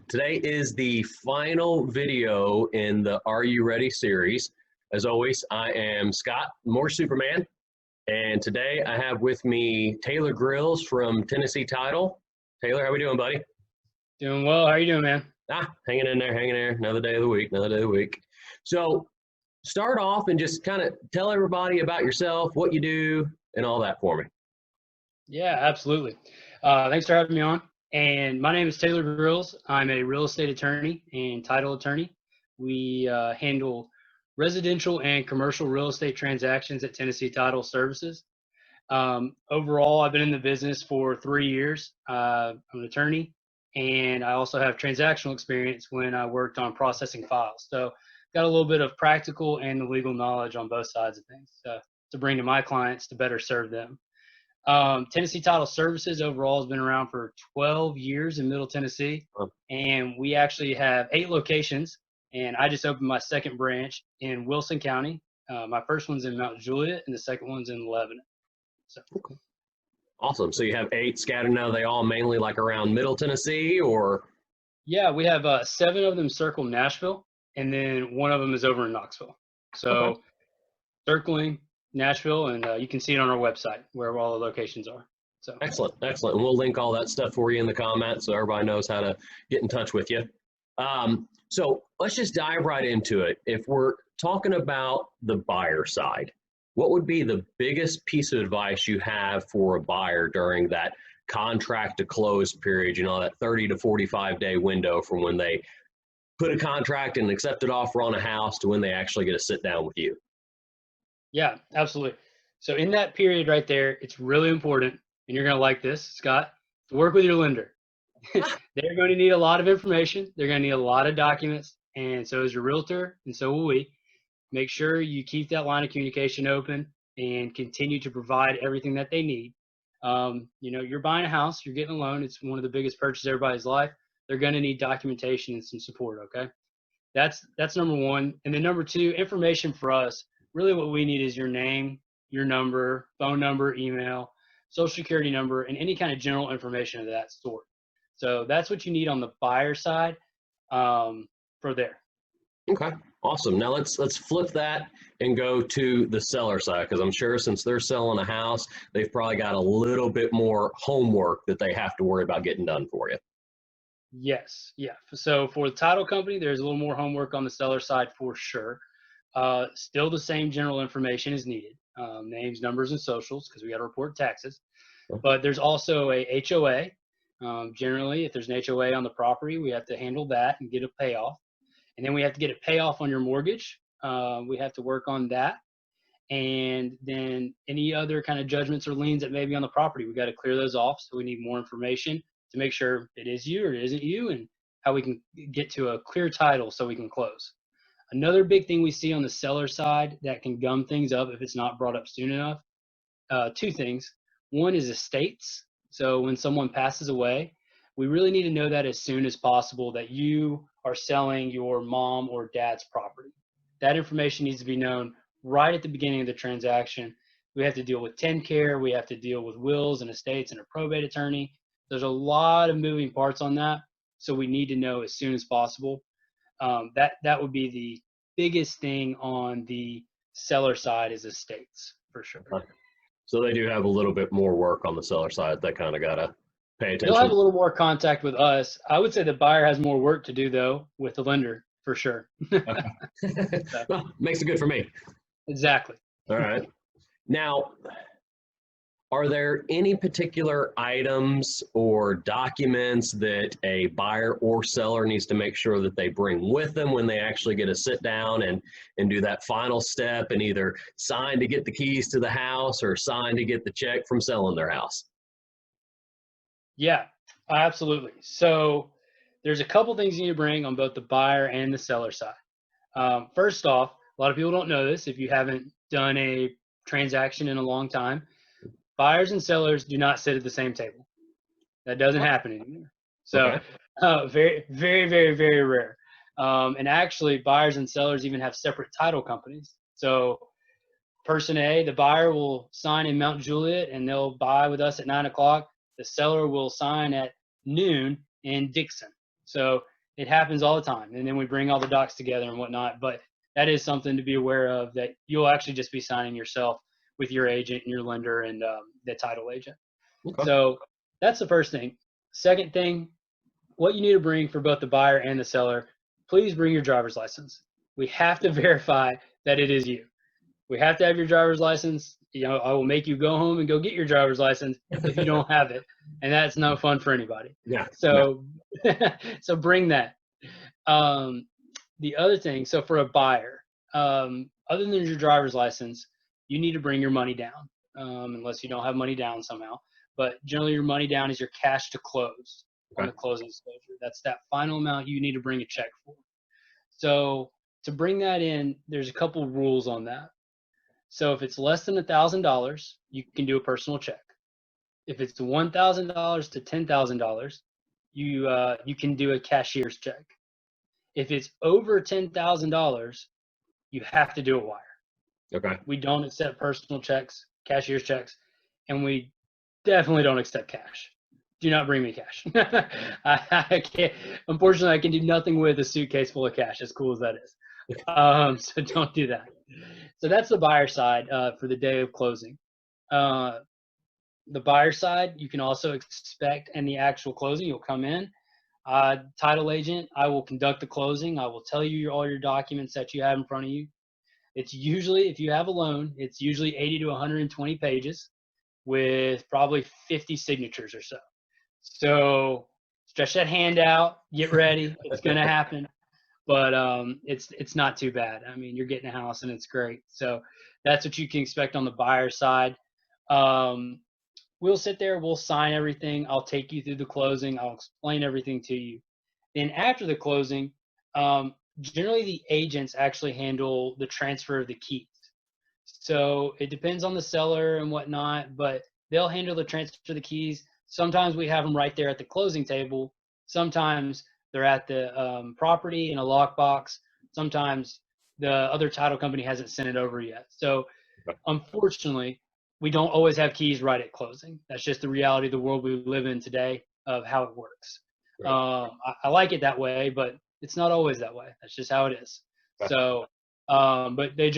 Today is the final video in the Are You Ready series. As always, I am Scott, more Superman, and today I have with me Taylor Grills from Tennessee Title. Taylor, how we doing, buddy? Doing well. How are you doing, man? Hanging in there, hanging there. Another day of the week. So start off and just kind of tell everybody about yourself, what you do, and all that for me. Yeah, absolutely. Thanks for having me on. And my name is Taylor Grills. I'm a real estate attorney and title attorney. We handle residential and commercial real estate transactions at Tennessee Title Services. Overall, I've been in the business for 3 years. I'm an attorney, and I also have transactional experience when I worked on processing files. So got a little bit of practical and the legal knowledge on both sides of things to bring to my clients to better serve them. Tennessee Title Services overall has been around for 12 years in Middle Tennessee, and we actually have 8 locations, and I just opened my second branch in Wilson County. My first one's in Mount Juliet, and the second one's in Lebanon. So. Okay. Awesome. So you have 8 scattered now. Are they all mainly like around Middle Tennessee or? Yeah, we have 7 of them circle Nashville, and then 1 of them is over in Knoxville. So Okay. Circling Nashville, and you can see it on our website where all the locations are. So Excellent. And we'll link all that stuff for you in the comments so everybody knows how to get in touch with you. So let's just dive right into it. If we're talking about the buyer side, what would be the biggest piece of advice you have for a buyer during that contract to close period, that 30 to 45 day window from when they put a contract and accepted offer on a house to when they actually get to sit down with you? Yeah, absolutely. So in that period right there, it's really important, and you're going to like this, Scott, to work with your lender. They're going to need a lot of information. They're going to need a lot of documents, and so is your realtor, and so will we. Make sure you keep that line of communication open and continue to provide everything that they need. You're buying a house, you're getting a loan. It's one of the biggest purchases of everybody's life. They're going to need documentation and some support, okay? That's number 1. And then number 2, information for us. Really what we need is your name, your number, phone number, email, social security number, and any kind of general information of that sort. So that's what you need on the buyer side for there. Okay, awesome. Now let's flip that and go to the seller side, because I'm sure since they're selling a house, they've probably got a little bit more homework that they have to worry about getting done for you. Yes, yeah. So for the title company, there's a little more homework on the seller side for sure. Still the same general information is needed, names, numbers, and socials, because we got to report taxes. But there's also a HOA. Generally, if there's an HOA on the property, we have to handle that and get a payoff. And then we have to get a payoff on your mortgage. We have to work on that. And then any other kind of judgments or liens that may be on the property, we got to clear those off. So we need more information to make sure it is you or it isn't you, and how we can get to a clear title so we can close. Another big thing we see on the seller side that can gum things up if it's not brought up soon enough, 2 things. One is estates. So when someone passes away, we really need to know that as soon as possible that you are selling your mom or dad's property. That information needs to be known right at the beginning of the transaction. We have to deal with 10-care. We have to deal with wills and estates and a probate attorney. There's a lot of moving parts on that, so we need to know as soon as possible. That would be the biggest thing on the seller side is estates, for sure. So they do have a little bit more work on the seller side. They kind of got to pay attention. They'll have a little more contact with us. I would say the buyer has more work to do, though, with the lender, for sure. Well, makes it good for me. Exactly. All right. Now, are there any particular items or documents that a buyer or seller needs to make sure that they bring with them when they actually get to sit down and do that final step and either sign to get the keys to the house or sign to get the check from selling their house? Yeah, absolutely. So there's a couple things you need to bring on both the buyer and the seller side. First off, a lot of people don't know this if you haven't done a transaction in a long time. Buyers and sellers do not sit at the same table. That doesn't happen anymore. So very, very, very, very rare. And actually, buyers and sellers even have separate title companies. So person A, the buyer will sign in Mount Juliet, and they'll buy with us at 9 o'clock. The seller will sign at noon in Dixon. So it happens all the time. And then we bring all the docs together and whatnot. But that is something to be aware of, that you'll actually just be signing yourself with your agent and your lender and the title agent. Okay. So that's the first thing. Second thing, what you need to bring for both the buyer and the seller, please bring your driver's license. We have to verify that it is you. We have to have your driver's license. I will make you go home and go get your driver's license if you don't have it, and that's no fun for anybody. Yeah. So, so bring that. The other thing, so for a buyer, other than your driver's license, you need to bring your money down, unless you don't have money down somehow. But generally, your money down is your cash to close on the closing disclosure. That's that final amount you need to bring a check for. So to bring that in, there's a couple rules on that. So if it's less than $1,000, you can do a personal check. If it's $1,000 to $10,000, you can do a cashier's check. If it's over $10,000, you have to do a wire. Okay. We don't accept personal checks, cashier's checks, and we definitely don't accept cash. Do not bring me cash. I can't. Unfortunately, I can do nothing with a suitcase full of cash, as cool as that is. So don't do that. So that's the buyer side for the day of closing. The buyer side, you can also expect in the actual closing, you'll come in. Title agent, I will conduct the closing. I will tell you all your documents that you have in front of you. It's usually, if you have a loan, it's usually 80 to 120 pages with probably 50 signatures or so. So stretch that hand out, get ready. It's going to happen. But it's not too bad. I mean, you're getting a house and it's great. So that's what you can expect on the buyer side. We'll sit there, we'll sign everything. I'll take you through the closing. I'll explain everything to you. Then after the closing, generally the agents actually handle the transfer of the keys. So it depends on the seller and whatnot, but they'll handle the transfer of the keys. Sometimes we have them right there at the closing table. Sometimes they're at the property in a lockbox. Sometimes the other title company hasn't sent it over yet. So unfortunately, we don't always have keys right at closing. That's just the reality of the world we live in today of how it works. Right. I like it that way, but it's not always that way. That's just how it is. Right. So, but you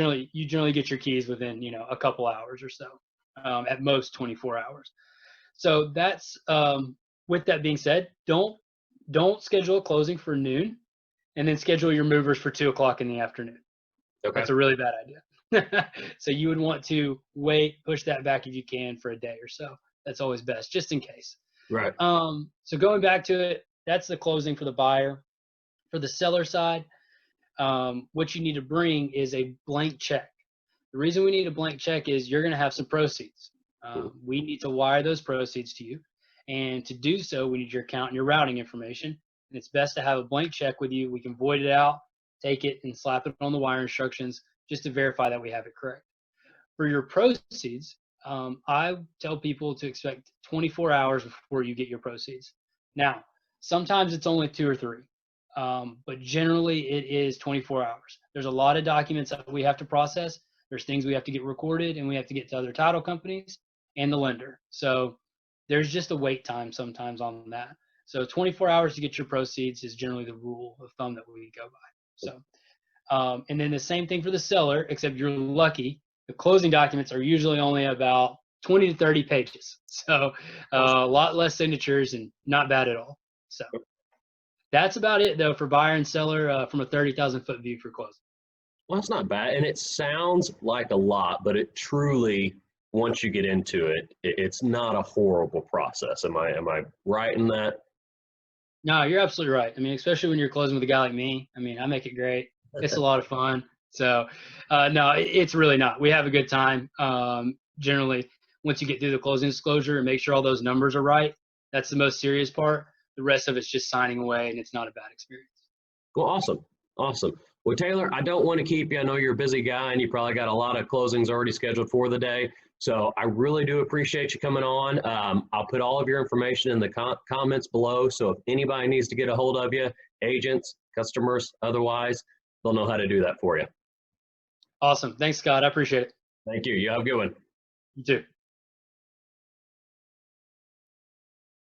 generally get your keys within, a couple hours or so, at most 24 hours. So that's, with that being said, don't schedule a closing for noon and then schedule your movers for 2 o'clock in the afternoon. Okay. That's a really bad idea. So you would want to push that back if you can for a day or so. That's always best, just in case. Right. So going back to it, that's the closing for the buyer. For the seller side, what you need to bring is a blank check. The reason we need a blank check is you're going to have some proceeds. We need to wire those proceeds to you. And to do so, we need your account and your routing information. And it's best to have a blank check with you. We can void it out, take it, and slap it on the wire instructions just to verify that we have it correct. For your proceeds, I tell people to expect 24 hours before you get your proceeds. Now, sometimes it's only 2 or 3, but generally it is 24 hours. There's a lot of documents that we have to process. There's things we have to get recorded, and we have to get to other title companies and the lender. So there's just a wait time sometimes on that. So 24 hours to get your proceeds is generally the rule of thumb that we go by. So, and then the same thing for the seller, except you're lucky. The closing documents are usually only about 20 to 30 pages. So a lot less signatures and not bad at all. So that's about it though for buyer and seller from a 30,000 foot view for closing. Well, that's not bad. And it sounds like a lot, but it truly, once you get into it, it's not a horrible process. Am I right in that? No, you're absolutely right. I mean, especially when you're closing with a guy like me. I mean, I make it great. It's a lot of fun. So, no, it's really not. We have a good time. Generally, once you get through the closing disclosure and make sure all those numbers are right, that's the most serious part. The rest of it's just signing away, and it's not a bad experience. Well, awesome. Well, Taylor, I don't want to keep you. I know you're a busy guy, and you probably got a lot of closings already scheduled for the day. So I really do appreciate you coming on. I'll put all of your information in the comments below. So if anybody needs to get a hold of you, agents, customers, otherwise, they'll know how to do that for you. Awesome. Thanks, Scott. I appreciate it. Thank you. You have a good one. You too.